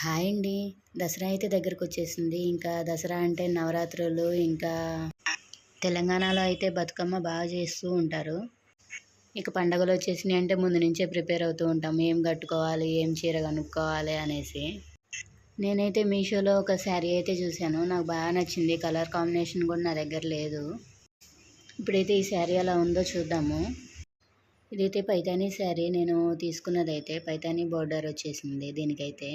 Hi అండి. దసరా అయితే దగ్గరకొచ్చేసింది. ఇంకా దసరా అంటే నవరాత్రులు, ఇంకా తెలంగాణలో అయితే బతుకమ్మ బాగా చేస్తూ ఉంటారు. ఇక పండగలొచ్చేసినాయి అంటే ముందు నుంచే ప్రిపేర్ అవుతూ ఉంటాం. ఏం కట్టుకోవాలి, ఏం చీర కొనుక్కోవాలి అనేసి. నేనైతే మీషోలో ఒక శారీ అయితే చూశాను. నాకు బాగా నచ్చింది. కలర్ కాంబినేషన్ కూడా నా దగ్గర లేదు. ఇప్పుడైతే ఈ శారీ ఎలా ఉందో చూద్దాము. ఇదైతే పైతానీ శారీ నేను తీసుకున్నదైతే. పైతానీ బోర్డర్ వచ్చేసింది దీనికైతే.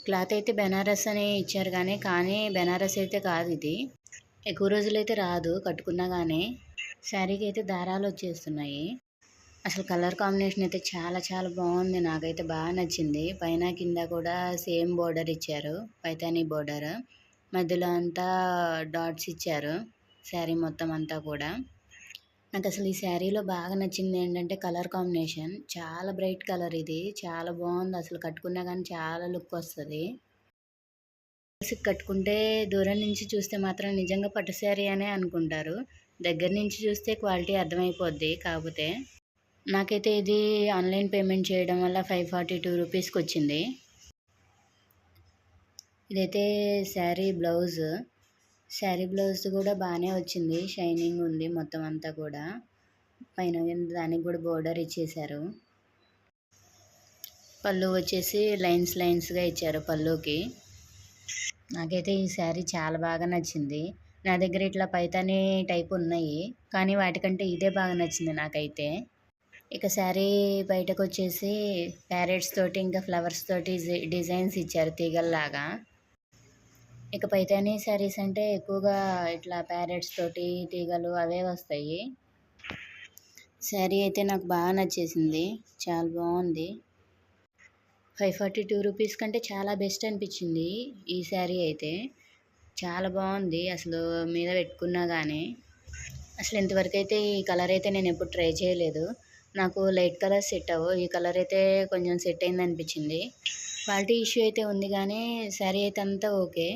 క్లాత్ అయితే బెనారస్ అని ఇచ్చారు కానీ బెనారస్ అయితే కాదు ఇది. ఎక్కువ రోజులైతే రాదు కట్టుకున్నా కానీ. శారీకి అయితే దారాలు వచ్చేస్తున్నాయి. అసలు కలర్ కాంబినేషన్ అయితే చాలా చాలా బాగుంది. నాకైతే బాగా నచ్చింది. పైన కింద కూడా సేమ్ బోర్డర్ ఇచ్చారు. పైతానీ బోర్డర్. మధ్యలో అంతా డాట్స్ ఇచ్చారు. శారీ మొత్తం అంతా కూడా. నాకు అసలు ఈ శారీలో బాగా నచ్చింది ఏంటంటే కలర్ కాంబినేషన్. చాలా బ్రైట్ కలర్ ఇది. చాలా బాగుంది. అసలు కట్టుకున్నా కానీ చాలా లుక్ వస్తుంది. కట్టుకుంటే దూరం నుంచి చూస్తే మాత్రం నిజంగా పట్టు శారీ అనే అనుకుంటారు. దగ్గర నుంచి చూస్తే క్వాలిటీ అర్థమైపోద్ది. కాకపోతే నాకైతే ఇది ఆన్లైన్ పేమెంట్ చేయడం వల్ల 542 రూపీస్కి వచ్చింది. ఇదైతే శారీ బ్లౌజ్. శారీ బ్లౌజ్ కూడా బాగానే వచ్చింది. షైనింగ్ ఉంది మొత్తం అంతా కూడా. పైన దానికి కూడా బోర్డర్ ఇచ్చేశారు. పళ్ళు వచ్చేసి లైన్స్ లైన్స్గా ఇచ్చారు పళ్ళుకి. నాకైతే ఈ శారీ చాలా బాగా నచ్చింది. నా దగ్గర ఇట్లా పైతానీ టైప్ ఉన్నాయి. కానీ వాటికంటే ఇదే బాగా నచ్చింది నాకైతే. ఇక శారీ బయటకొచ్చేసి ప్యారెట్స్ తోటి ఇంకా ఫ్లవర్స్ తోటి డిజైన్స్ ఇచ్చారు తీగల్లాగా. ఇక పైతానీ శారీస్ అంటే ఎక్కువగా ఇట్లా ప్యారెట్స్ తోటి తీగలు అవే వస్తాయి. శారీ అయితే నాకు బాగా నచ్చేసింది. చాలా బాగుంది. 542 రూపీస్ కంటే చాలా బెస్ట్ అనిపించింది ఈ శారీ అయితే. చాలా బాగుంది అసలు మీద పెట్టుకున్నా కానీ. అసలు ఇంతవరకు అయితే ఈ కలర్ అయితే నేను ఎప్పుడు ట్రై చేయలేదు. నాకు లైట్ కలర్ సెట్ అవ్వవు. ఈ కలర్ అయితే కొంచెం సెట్ అయింది అనిపించింది. క్వాలిటీ ఇష్యూ అయితే ఉంది కానీ శారీ అయితే అంతా ఓకే.